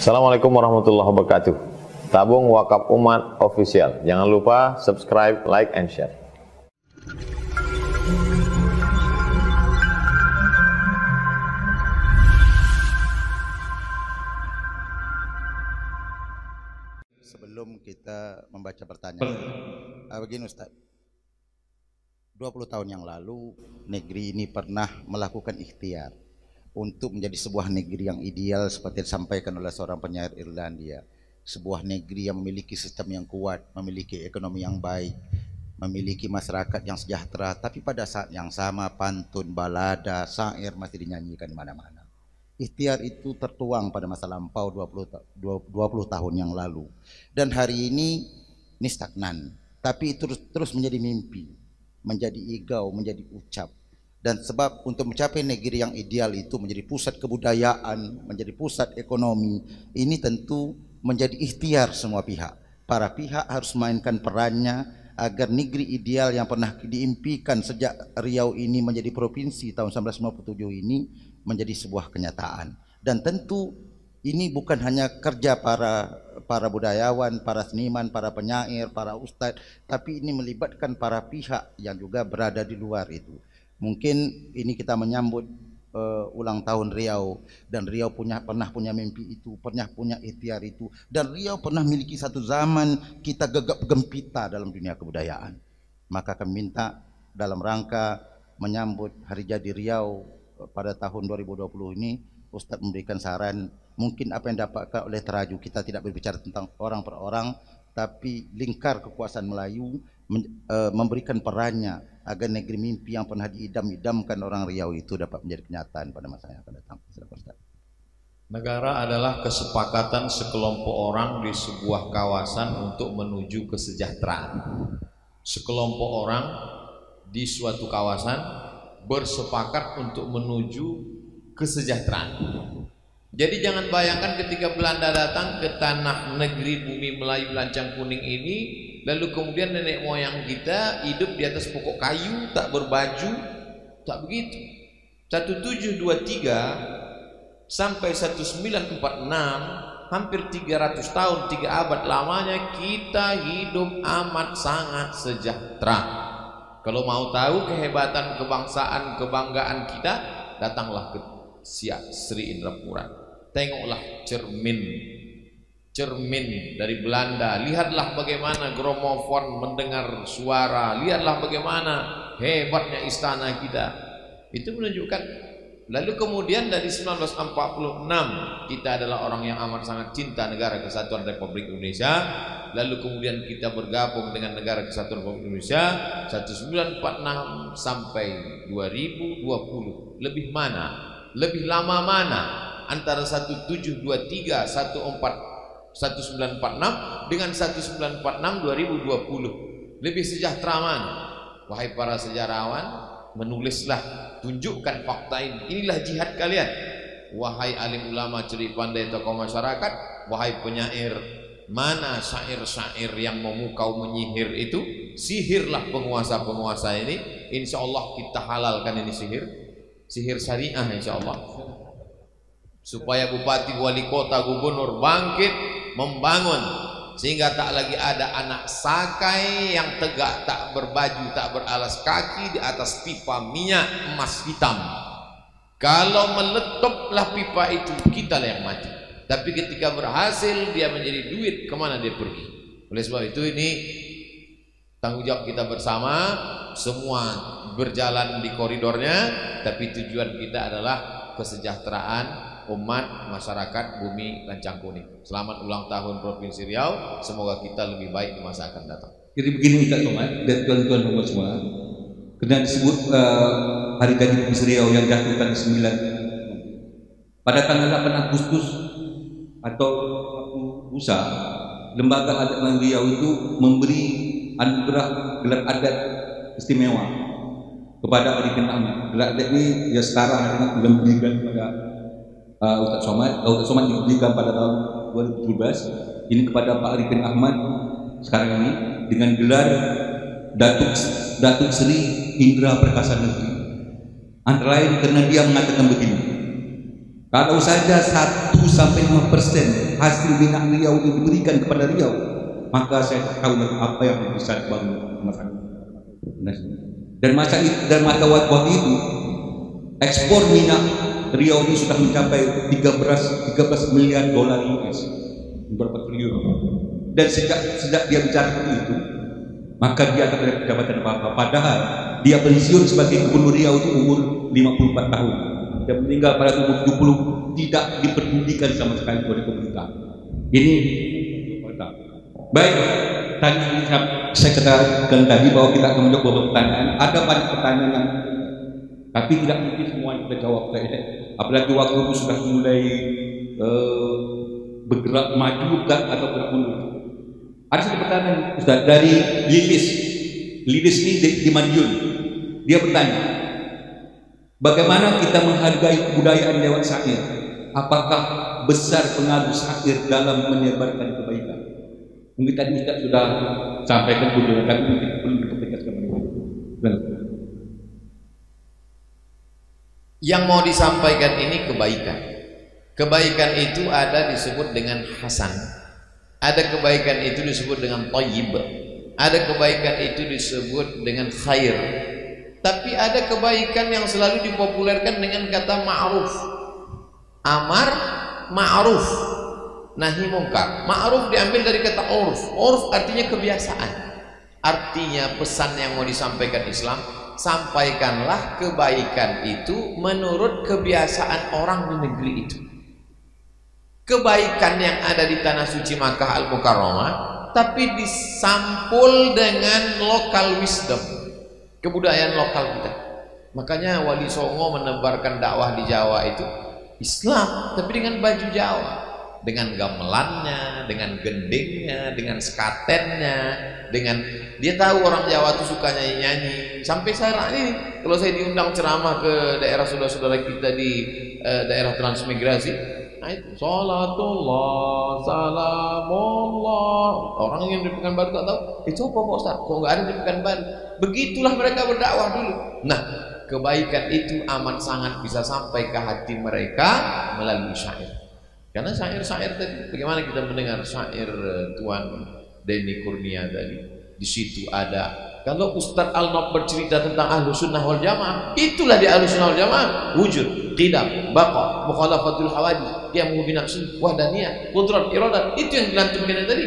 Assalamualaikum warahmatullahi wabarakatuh. Tabung Wakaf Umat Official. Jangan lupa subscribe, like, and share. Sebelum kita membaca pertanyaan, begini Ustaz, 20 tahun yang lalu negeri ini pernah melakukan ikhtiar untuk menjadi sebuah negeri yang ideal seperti disampaikan oleh seorang penyair Irlandia. Sebuah negeri yang memiliki sistem yang kuat, memiliki ekonomi yang baik, memiliki masyarakat yang sejahtera, tapi pada saat yang sama pantun, balada, syair masih dinyanyikan di mana-mana. Ikhtiar itu tertuang pada masa lampau 20 tahun yang lalu. Dan hari ini stagnan, tapi terus menjadi mimpi, menjadi igau, menjadi ucap. Dan sebab untuk mencapai negeri yang ideal itu menjadi pusat kebudayaan, menjadi pusat ekonomi, ini tentu menjadi ikhtiar semua pihak. Para pihak harus mainkan perannya agar negeri ideal yang pernah diimpikan sejak Riau ini menjadi provinsi tahun 1957 ini menjadi sebuah kenyataan. Dan tentu ini bukan hanya kerja para budayawan, para seniman, para penyair, para ustadz, tapi ini melibatkan para pihak yang juga berada di luar itu. Mungkin ini kita menyambut ulang tahun Riau, dan Riau pernah punya mimpi itu, pernah punya ikhtiar itu, dan Riau pernah memiliki satu zaman kita gegap gempita dalam dunia kebudayaan. Maka kami minta dalam rangka menyambut hari jadi Riau pada tahun 2020 ini, Ustadz memberikan saran. Mungkin apa yang dapatkan oleh Teraju, kita tidak berbicara tentang orang per orang, tapi lingkar kekuasaan Melayu memberikan perannya agar negeri mimpi yang pernah diidam-idamkan orang Riau itu dapat menjadi kenyataan pada masa yang akan datang. Negara adalah kesepakatan sekelompok orang di sebuah kawasan untuk menuju kesejahteraan. Sekelompok orang di suatu kawasan bersepakat untuk menuju kesejahteraan. Jadi jangan bayangkan ketika Belanda datang ke tanah negeri bumi Melayu Lancang Kuning ini, lalu kemudian nenek moyang kita hidup di atas pokok kayu, tak berbaju, tak begitu. 1723 sampai 1946, hampir 300 tahun, 3 abad lamanya kita hidup amat sangat sejahtera. Kalau mau tahu kehebatan kebangsaan, kebanggaan kita, datanglah ke Siak Sri Indrapura. Tengoklah cermin dari Belanda. Lihatlah bagaimana gramofon mendengar suara. Lihatlah bagaimana hebatnya istana kita. Itu menunjukkan. Lalu kemudian dari 1946 kita adalah orang yang amat sangat cinta negara kesatuan Republik Indonesia. Lalu kemudian kita bergabung dengan negara kesatuan Republik Indonesia 1946 sampai 2020. Lebih mana? Lebih lama mana? Antara 1723 1946 dengan 1946 2020. Lebih sejahtera mana? Wahai para sejarawan, menulislah, tunjukkan fakta ini. Inilah jihad kalian. Wahai alim ulama, cerdik pandai, tokoh masyarakat, wahai penyair, mana syair-syair yang memukau menyihir itu? Sihirlah penguasa-penguasa ini. Insya Allah kita halalkan ini sihir syariah insya Allah, supaya bupati, wali kota, gubernur bangkit membangun, sehingga tak lagi ada anak sakai yang tegak, tak berbaju, tak beralas kaki di atas pipa minyak emas hitam. Kalau meletuplah pipa itu, kitalah yang mati. Tapi ketika berhasil dia menjadi duit, kemana dia pergi? Oleh sebab itu ini tanggung jawab kita bersama, semua berjalan di koridornya, tapi tujuan kita adalah kesejahteraan umat masyarakat bumi Lancang Kuning. Selamat ulang tahun Provinsi Riau, semoga kita lebih baik di masa akan datang. Jadi begini Ustaz Somad dan tuan-tuan dan semua, kena disebut hari jadi Provinsi Riau yang dijatuhkan 9 pada tanggal 8 Agustus atau Busa, Lembaga Adat Riau itu memberi anugerah gelar adat istimewa kepada Arifin Ahmad. Gelar adat ini ya sekarang belum diberikan kepada Ustaz Somad diberikan pada tahun 2017. Ini kepada Pak Arifin Ahmad sekarang ini dengan gelar Datuk Sri Indra Perkasa Negeri. Antara lain karena dia mengatakan begini, Kalau saja 1-5% hasil minyak Riau itu diberikan kepada Riau, maka saya tahu apa yang bisa dibangun masyarakat. Dan masa waktu itu ekspor minyak Riau ini sudah mencapai 13 miliar dolar US, berapa triliun. Dan sejak dia bicara itu, maka dia tak ada jabatan apa-apa. Padahal dia pensiun sebagai gubernur Riau itu umur 54 tahun. Dia meninggal pada umur 70, tidak diperdulikan sama sekali oleh pemerintah. Ini baik. Tanya ini saya katakan tadi bahwa kita akan menjawab beberapa pertanyaan. Ada banyak pertanyaan yang tapi tidak mungkin semua kita jawab. Apalagi waktu itu sudah mulai bergerak maju atau bergerak mundur. Ada satu pertanyaan Ustaz dari Lilis. Lilis ini di Madiun. Dia bertanya, bagaimana kita menghargai kebudayaan lewat syair? Apakah besar pengaruh syair dalam menyebarkan kebaikan? Mungkin tadi Ustaz sudah sampaikan budaya, tapi mungkin perlu dipertegaskan lagi. Yang mau disampaikan ini kebaikan. Kebaikan itu ada disebut dengan hasan. Ada kebaikan itu disebut dengan thayyib. Ada kebaikan itu disebut dengan khair. Tapi ada kebaikan yang selalu dipopulerkan dengan kata ma'ruf. Amar ma'ruf, nahi mungkar. Ma'ruf diambil dari kata urf. Urf artinya kebiasaan. Artinya pesan yang mau disampaikan Islam, sampaikanlah kebaikan itu menurut kebiasaan orang di negeri itu. Kebaikan yang ada di tanah suci Makkah Al-Mukarramah, tapi disampul dengan local wisdom, kebudayaan lokal kita. Makanya Wali Songo menebarkan dakwah di Jawa itu Islam, tapi dengan baju Jawa, dengan gamelannya, dengan gendingnya, dengan skatennya, dengan dia tahu orang Jawa itu suka nyanyi-nyanyi. Sampai sekarang ini kalau saya diundang ceramah ke daerah saudara-saudara kita di daerah transmigrasi, nah itu salatullah salamullah, orang yang di Pekanbaru tak tahu itu apa Pak Ustaz, kok nggak ada di Pekanbaru. Begitulah mereka berdakwah dulu. Nah, kebaikan itu amat sangat bisa sampai ke hati mereka melalui syair. Karena syair-syair tadi, bagaimana kita mendengar syair Tuan Denny Kurnia tadi, di situ ada. Kalau Ustadz Al-Nob bercerita tentang Ahlus Sunnah wal Jamaah, itulah di Ahlus Sunnah wal Jamaah, wujud, qidam, baqa, mukhalafatul hawadith, qiyamuhu binafsi, wahdaniyah, qudrat, iradat, itu yang dilantunkan tadi.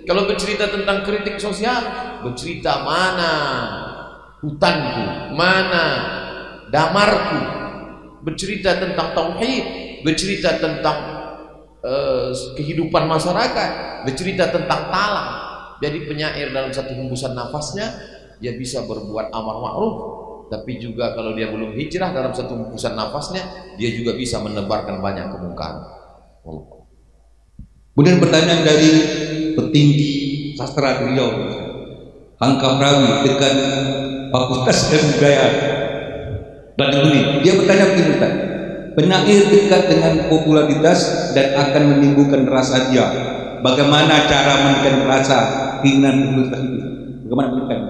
Kalau bercerita tentang kritik sosial, bercerita mana hutanku, mana damarku, bercerita tentang tauhid, bercerita tentang kehidupan masyarakat, bercerita tentang talang. Jadi penyair dalam satu hembusan nafasnya dia bisa berbuat amar ma'ruf, tapi juga kalau dia belum hijrah dalam satu hembusan nafasnya dia juga bisa menebarkan banyak kemungkaran. Kemudian pertanyaan dari petinggi sastra Riau, Hangkam Rawi dekat Fakultas Ilmu Budaya Bandung. Dia bertanya begini, Ustaz. Penyair dekat dengan popularitas dan akan menimbulkan rasa dia. Bagaimana cara menekan rasa keinginan popularitas itu? Bagaimana menekan?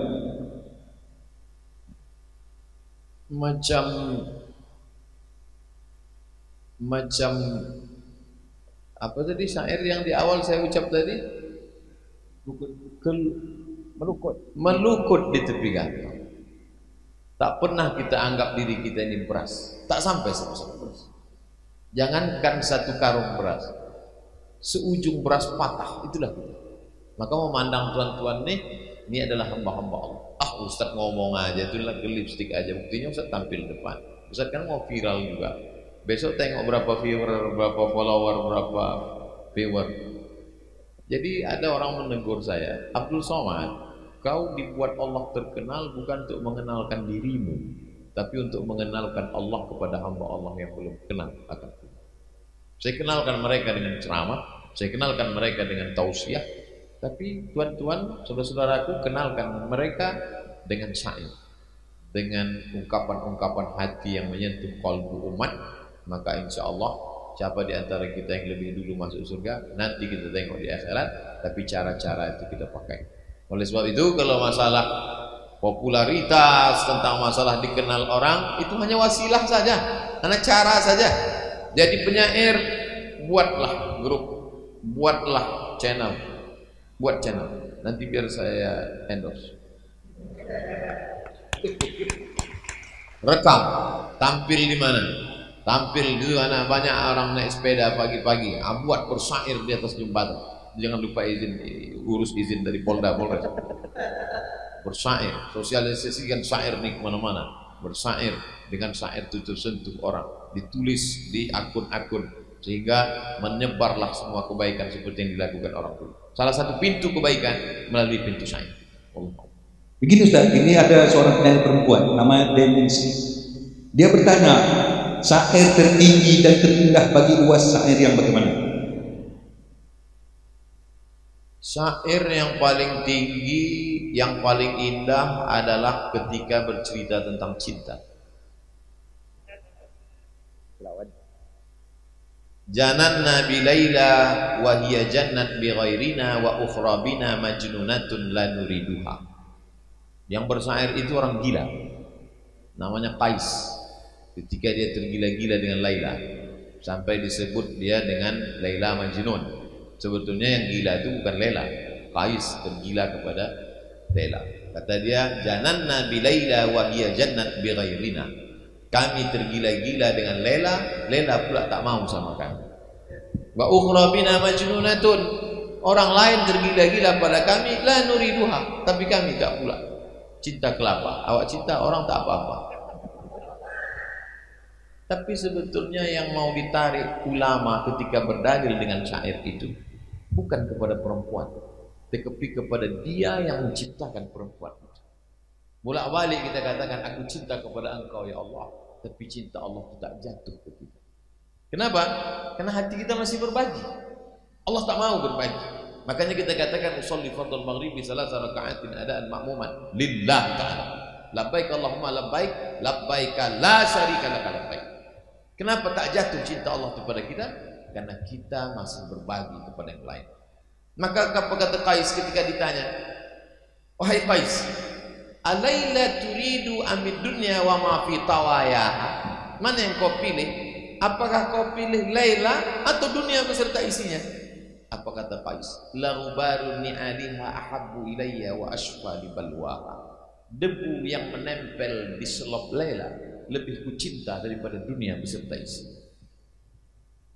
Macam apa tadi syair yang di awal saya ucap tadi? Melukut di tepi gantang. Tak pernah kita anggap diri kita ini beras, tak sampai sebesar beras. Jangankan satu karung beras, seujung beras patah, itulah kita. Maka memandang tuan-tuan ini adalah hamba-hamba Allah. Ah, Ustaz ngomong aja, itu lagi lipstick aja, buktinya Ustaz tampil depan. Ustaz kan mau viral juga. Besok tengok berapa viewer, berapa follower, berapa viewer. Jadi ada orang menegur saya, Abdul Somad, kau dibuat Allah terkenal bukan untuk mengenalkan dirimu, tapi untuk mengenalkan Allah kepada hamba Allah yang belum kenal akan Tuhan. Saya kenalkan mereka dengan ceramah, saya kenalkan mereka dengan tausiah, tapi tuan-tuan, saudara-saudaraku, kenalkan mereka dengan syair, dengan ungkapan-ungkapan hati yang menyentuh kalbu umat. Maka insya Allah siapa di antara kita yang lebih dulu masuk surga, nanti kita tengok di akhirat, tapi cara-cara itu kita pakai. Oleh sebab itu kalau masalah popularitas, tentang masalah dikenal orang, itu hanya wasilah saja, hanya cara saja. Jadi penyair, buatlah grup, buatlah channel, buat channel. Nanti biar saya endorse. Rekam, tampil di mana? Tampil di mana banyak orang naik sepeda pagi-pagi. Buat bersair di atas jembatan. Jangan lupa urus izin dari Polda. Bersair, sosialisasikan syair nih kemana-mana. Bersair dengan syair itu tersentuh orang, ditulis di akun-akun sehingga menyebarlah semua kebaikan seperti yang dilakukan orang dulu. Salah satu pintu kebaikan melalui pintu syair. Begini Ustaz, ini ada seorang penyair perempuan namanya Demensi. Dia bertanya, syair tertinggi dan terindah bagi Uwas syair yang bagaimana? Syair yang paling tinggi, yang paling indah adalah ketika bercerita tentang cinta. Jananna bi Laila wa hiya jannat bi ghairina wa ukhra bina majnunatun la nuriduha. Yang bersair itu orang gila. Namanya Qais. Ketika dia tergila-gila dengan Laila, sampai disebut dia dengan Laila Majnun. Sebetulnya yang gila itu bukan Laila. Qais tergila kepada Laila. Kata dia, jananna bi Laila wa hiya jannat bi ghairina. Kami tergila-gila dengan Laila, Laila pula tak mau sama kami. Wa ukhra bina majnunatun. Orang lain tergila-gila pada kami, la nuriduha, tapi kami tak pula. Cinta kelapa. Awak cinta orang tak apa-apa. Tapi sebetulnya yang mau ditarik ulama ketika berdalil dengan syair itu bukan kepada perempuan, tetapi kepada dia yang menciptakan perempuan. Bolak-balik kita katakan, aku cinta kepada engkau ya Allah, tapi cinta Allah tidak jatuh ke kita. Kenapa? Karena hati kita masih berbagi. Allah tak mau berbagi. Makanya kita katakan usolli fardhu maghribi salasa raka'atin adaan ma'muman lillah ta'ala. Labbaik Allahumma labbaik, labbaik la syarika lak labbaik. Kenapa tak jatuh cinta Allah kepada kita? Karena kita masih berbagi kepada yang lain. Maka apa kata Qais ketika ditanya, wahai Qais, alaila turidu amid dunya wa ma fi tawaya? Mana yang kau pilih? Apakah kau pilih Laila atau dunia beserta isinya? Apa kata Qais? La ghubaru ni'aliha ahabbu ilayya wa ashfa li balwaha. Debu yang menempel di selop Laila lebih ku cinta daripada dunia beserta isi.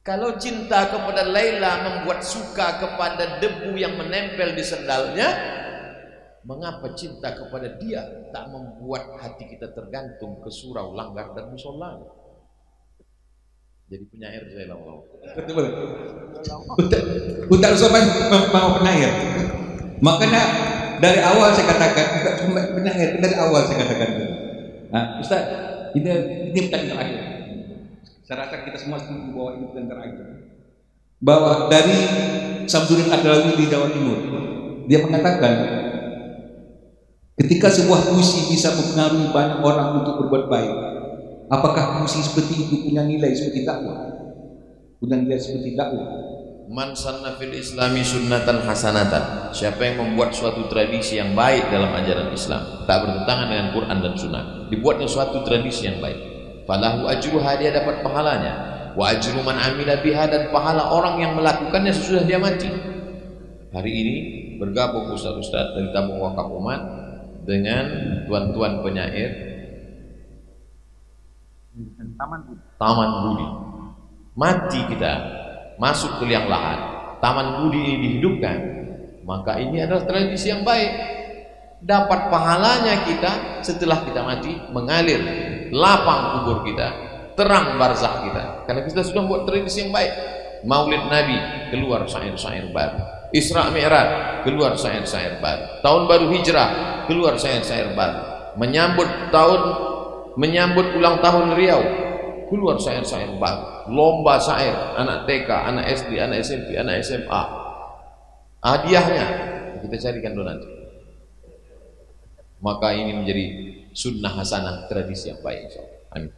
Kalau cinta kepada Laila membuat suka kepada debu yang menempel di sendalnya, mengapa cinta kepada dia tak membuat hati kita tergantung ke surau, langgar dan musola? Jadi penyair saya lama-lama. Ustaz Somad mau penyair. Makanya dari awal saya katakan, penyair dari awal saya katakan. Nah, Ustaz, ini pertanyaan terakhir. Saya rasa kita semua setuju bahwa ini pertanyaan terakhir. Bahwa dari Samsudin Adrawi di Jawa Timur, dia mengatakan, ketika sebuah puisi bisa mempengaruhi banyak orang untuk berbuat baik, apakah puisi seperti itu punya nilai seperti dakwah? Punya nilai seperti dakwah? Man sanna fil islami sunnatan hasanatan. Siapa yang membuat suatu tradisi yang baik dalam ajaran Islam, tak bertentangan dengan Quran dan Sunnah, dibuatnya suatu tradisi yang baik, falahu ajruha, dia dapat pahalanya, wa ajru man amila biha, dan pahala orang yang melakukannya sesudah dia mati. Hari ini bergabung ustaz-ustaz dari tabung wakaf umat dengan tuan-tuan penyair Taman Budi. Mati kita, masuk ke liang lahat, Taman Budi ini dihidupkan, maka ini adalah tradisi yang baik. Dapat pahalanya kita setelah kita mati, mengalir lapang kubur kita, terang barzakh kita, karena kita sudah buat tradisi yang baik. Maulid Nabi, keluar syair-syair baru. Isra Mi'raj, keluar syair-syair baru. Tahun baru Hijrah, keluar syair-syair baru. Menyambut ulang tahun Riau, keluar syair-syair baru. Lomba syair, anak TK, anak SD, anak SMP, anak SMA. Hadiahnya kita carikan donat. Maka ini menjadi sunnah hasanah, tradisi yang baik. Amin.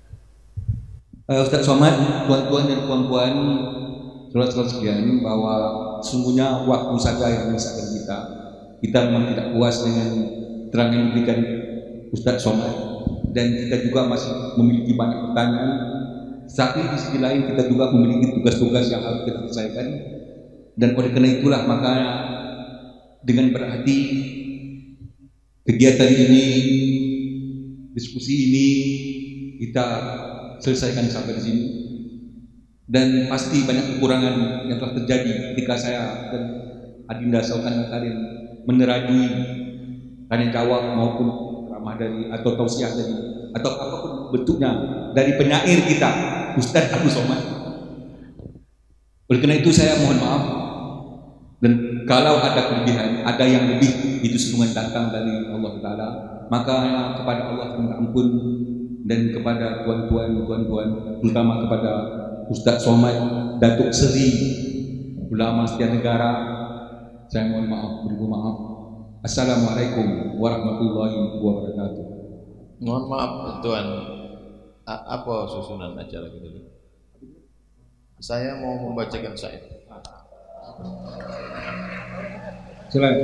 Ustaz Somad, tuan-tuan dan puan-puan, saudara-saudara sekalian, bahwa sungguhnya waktu saja yang memisahkan kita. Kita memang tidak puas dengan terang yang diberikan Ustaz Somad, dan kita juga masih memiliki banyak pertanyaan Tapi di sisi lain kita juga memiliki tugas-tugas yang harus kita selesaikan, dan oleh karena itulah maka dengan berarti kegiatan ini, diskusi ini kita selesaikan sampai di sini. Dan pasti banyak kekurangan yang telah terjadi ketika saya dan Adinda Saukan kalian menerajui tanya jawab maupun ramah dari atau tausiah dari atau apapun bentuknya dari penyair kita Ustadz Abu Somad. Oleh karena itu saya mohon maaf, dan kalau ada kelebihan, ada yang lebih, itu semua datang dari Allah Ta'ala. Maka kepada Allah minta ampun, dan kepada tuan-tuan, terutama kepada Ustadz Somad, Datuk Seri, ulama setiap negara, saya mohon maaf, beribu maaf. Assalamualaikum warahmatullahi wabarakatuh. Mohon maaf Tuan, apa susunan acara kita ini? Saya mau membacakan syair. Silakan.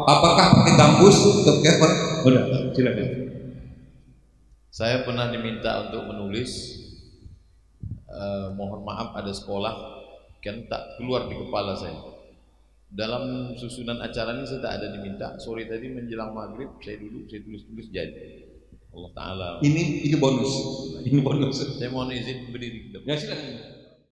Apakah pakai gambus atau keper? Udah, silakan. Saya pernah diminta untuk menulis. Mohon maaf ada sekolah kan tak keluar di kepala saya. Dalam susunan acara ini saya tak ada diminta. Sore tadi menjelang maghrib saya tulis jadi. Allah Ta'ala. Ini bonus. Ini bonus. Saya mohon izin berdiri. Ya silakan.